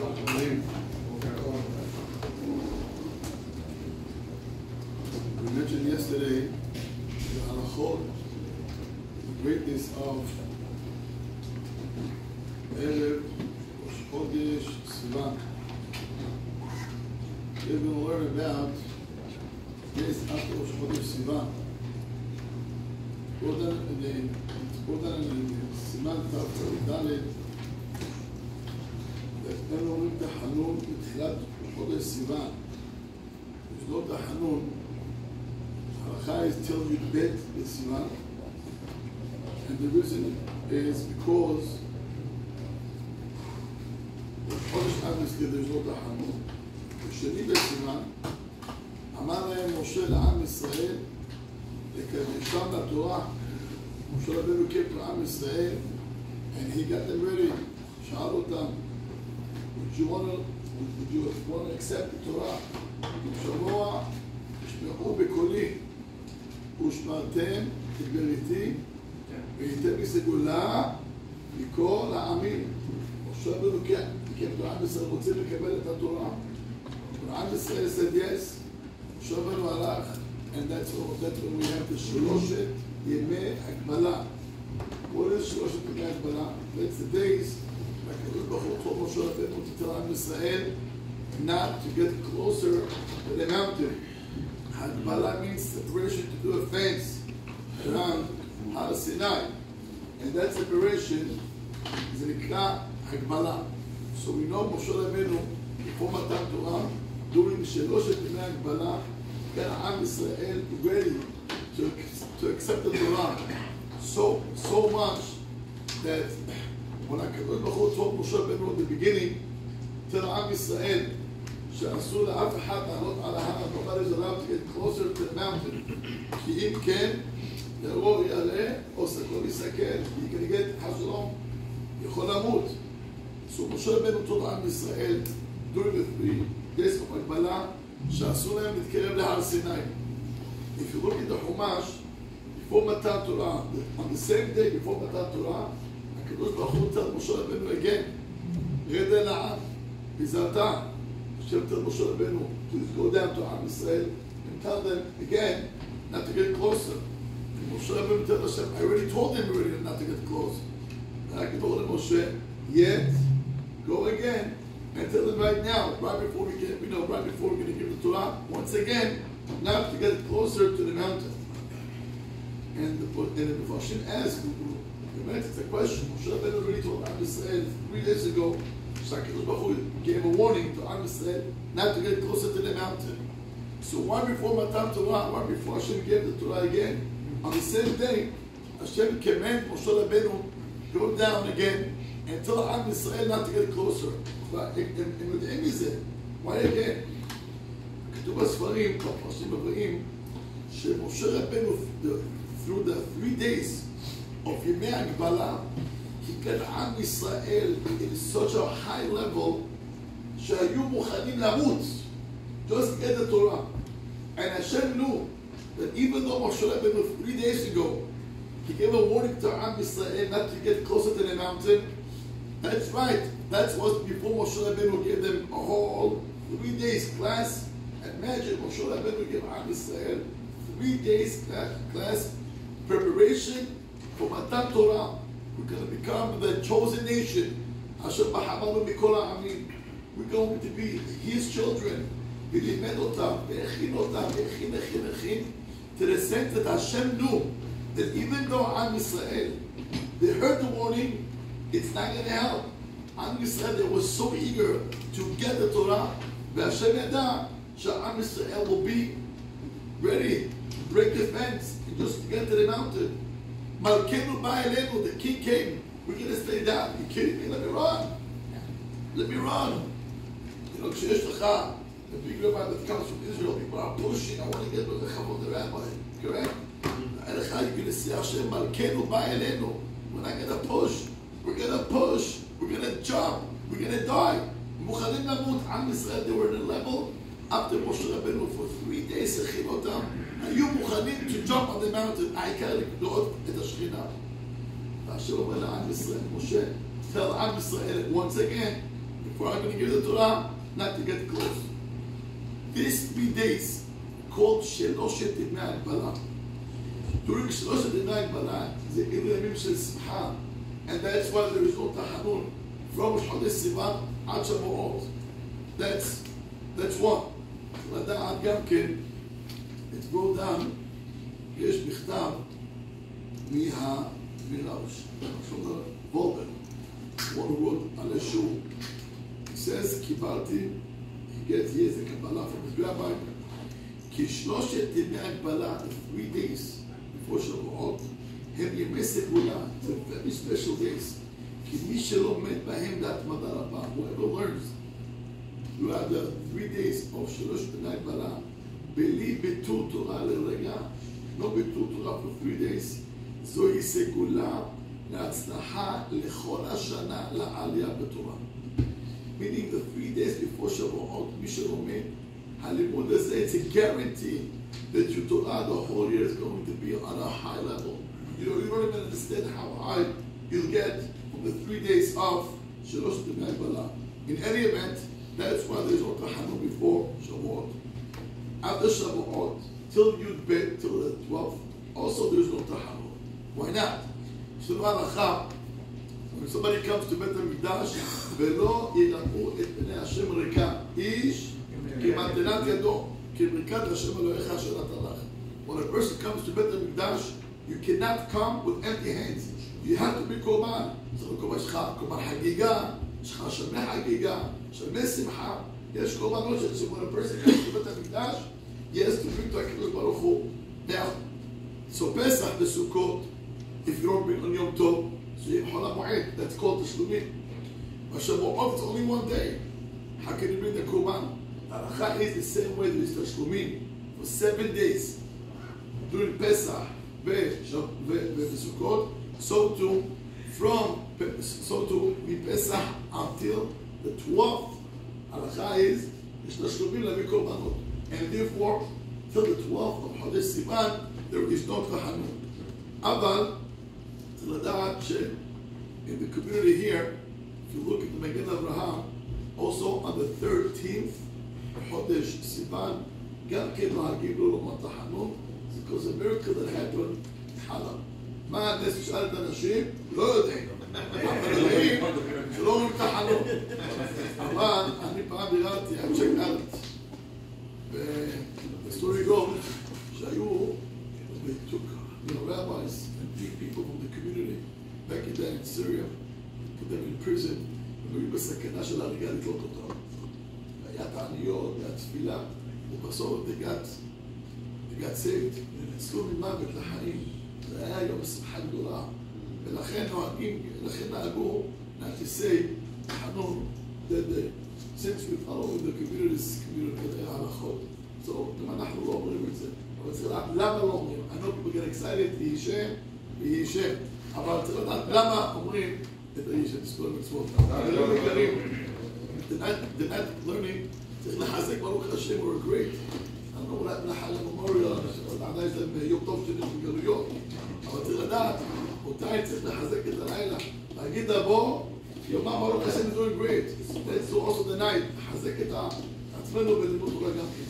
We mentioned yesterday the halachot, the greatness of Erev Rosh Chodesh Sivan. We're going to learn about days after Rosh Chodesh Sivan. קודם סימן ת"ד, הם אומרים תחנון בתחילת חודש סיוון. יש לא תחנון, ההלכה is till י"ב בסיוון, and the reason is because בחודש obviously there's no תחנון. בשני בסיוון אמר להם משה לעם ישראל לקדשם לתורה. Moshe Rabbeinu came to Am Yisrael and he got them ready. שאל אותם, would you want to accept the Torah? שבוע, תשמעו בקולי ושמרתם את בריתי והייתם לי סגולה מכל העמים. משה רבנו came to Am Yisrael, רוצים לקבל את התורה. Am Yisrael said yes. משה רבנו הלך, and that's when we have the שלושת ימי הגבלה. What is שלושת ימי הגבלה? That's the days הקדוש ברוך הוא told משה רבנו to tell Am Yisrael not to get closer to the mountain. הגבלה means separation, to do a fence around Har Sinai. And that separation is נקרא הגבלה. So we know משה רבנו before מתן תורה, during שלושת ימי הגבלה, got Am Yisrael ready to accept the Torah so much that when HaKadosh Baruch Hu told Moshe Rabbeinu at the beginning, tell Am Yisrael שאסור לאף אחד לעלות על ההר, nobody's allowed to get closer to the mountain. כי אם כן, יראו יעלה או סקול יסכל, he can get חשלום, יכול למות. So Moshe Rabbeinu told Am Yisrael during the 3 days of הגבלה שאסור להם להתקרב להר סיני. If you look at the Chumash, before Matan Torah, on the same day before Matan Torah, HaKadosh Baruch Hu told Moshe Rabbeinu again, רד אל העם, בזעתה. Hashem told Moshe Rabbeinu, please go down to Am Yisrael and tell them again not to get closer. And Moshe Rabbeinu told Hashem, I already told them already not to get close. And HaKadosh told Moshe, yet, go again and tell them right now, right before we're going to give the Torah, once again, not to get closer to the mountain. And the Mepharshim asked, it's a question. Moshe Rabbeinu already told Am Yisrael 3 days ago, HaKadosh Baruch Hu gave a warning to Am Yisrael not to get closer to the mountain. So why before Matan Torah, why before Hashem gave the Torah again, on the same day, Hashem commanded Moshe Rabbeinu go down again and tell Am Yisrael not to get closer. But in why again? כתוב בספרים, בפרשים הבאים, שמשה רבנו, through the 3 days of ימי הגבלה, he got Am Yisrael in such a high level, שהיו מוכנים למות, just get the Torah. And Hashem knew that even though Moshe Rabbeinu 3 days ago, he gave a warning to Am Yisrael not to get closer to the mountain, that's right, that's what before Moshe Rabbeinu gave them a whole 3 days class. Imagine Moshe Rabbeinu gave Am Yisrael 3 days class preparation for Matan Torah. We're going to become the chosen nation. Asher b'hamanu mikol ha'amim. We're going to be His children. V'limed otam, v'echin otam, v'echin, to the sense that Hashem knew that even though Am Yisrael, they heard the warning, it's not going to help. Am Yisrael, they were so eager to get the Torah, v'Hashem yada, Am Yisrael will be ready to break the fence and just get to the mountain. Malkeinu ba'elenu, the king came. We're going to stay down. You kidding me? Let me run. Let me run. You know, כשיש לך, the big rabbi that comes from Israel, people are pushing. I want to get with the chavod the rabbi. Correct? You're going to see Hashem, Malkeinu ba'elenu. We're not going to push. We're going to push. We're going to jump. We're going to die. מוכנים למות. Am Yisrael, they were in a level after Moshe Rabbeinu for 3 days, הכין אותם, היו מוכנים to jump on the mountain, העיקר לקנות את השכינה. והשם אומר לעם ישראל, משה, tell עם ישראל once again, before I'm going to give the Torah, not to get close. These 3 days called Sheloshet Yemei Hagbalah. During Sheloshet Yemei Hagbalah, the Yemim Shel Simcha, and that's why there is no Tahanun from Chodesh Sivan Ad Shavuot. That's one. לדעת גם כן, את בו דם, יש בכתב מהראש. From the Volga, one who wrote על השור. He says, קיבלתי, he gets here the Kabbalah from his rabbi, כי 3 ימי הגבלה, 3 days before שבועות, הם ימי סגולה, it's a very special days, כי מי שלומד בהם להתמדה רבה, whoever learns, throughout the 3 days of Shalosh B'nai Bala, Beli Betul Torah L'Rega, no Betul Torah for 3 days, Zohi Segula L'Atzlaha L'Chol HaShana L'Aliyah B'Torah. Meaning the 3 days before Shavuot, Mishalomid, Halimud Hazeh, it's a guarantee that your Torah the whole year is going to be on a high level. You don't even understand how high you'll get from the 3 days of Shalosh B'nai Bala. In any event, that's why there's no Tahanun before Shavuot. After Shavuot, till Yud Bet, till the 12th, also there's no Tahanun. Why not? When somebody comes to Bet HaMikdash, ולא יראו את פני השם ריקה, איש כמתנת ידו, כברכת השם אלוהיך אשר נתן לך. When a person comes to Bet HaMikdash, you cannot come with empty hands. You have to be קורבן. צריך לקורבן שלך, קורבן חגיגה, יש לך שמי חגיגה, שמי שמחה, יש קורבנות של when a person comes to Bet HaMikdash, he has to bring to HaKadosh Baruch Hu. Now, so Pesach, the Sukkot, if you don't bring on Yom Tov, so you have Chol HaMoed, that's called Tashlumin. But Shavuot, it's only 1 day. How can you bring the Korban? Halacha is the same way there is Tashlumin for 7 days during Pesach Sukkot, so to be Pesach until the 12th. Halacha is Tashlumin levi Korbanot, and therefore till the 12th of Chodesh Sivan there is no Tahanun. Aval in the community here, if you look at the Magen Avraham, also on the 13th of Chodesh Sivan, גם כן נוהגים לו לומר תחנון, because a miracle that happened חלם. מה הנס ששאל את האנשים? לא יודעים. אבל יודעים שלא אומרים תחנון. אבל אני פעם ביררתי, I checked out, the story goes, שהיו, they took rabbis and people from the community back in then in Syria, put them in prison, והיו בסכנה של הריגה לקלוט אותם. היה תעניות, היה תפילה, ובסוף they got saved, ונצלו ממוות לחיים. זה היה יום שמחה גדולה. ולכן נהגו, not to say, תחנון, that since we follow the community's ההלכות, so גם אנחנו לא אומרים את זה. אבל צריך לדעת למה לא אומרים. I know people get excited, יהי שם, אבל צריך לדעת למה אומרים את היהי שם, תסכול המצוות. זה לא מכירים. The night learning, צריך לחזק ברוך השם, we're great. אני לא אולי מנחל לממוריאל, עדיין יש להם יום טוב שני בגלויות. אבל צריך לדעת, אותי צריך לחזק את הלילה. להגיד לבוא, יומם ברוך השם is doing great. Let's do also the night. לחזק את עצמנו בלימוד תורה גם כן.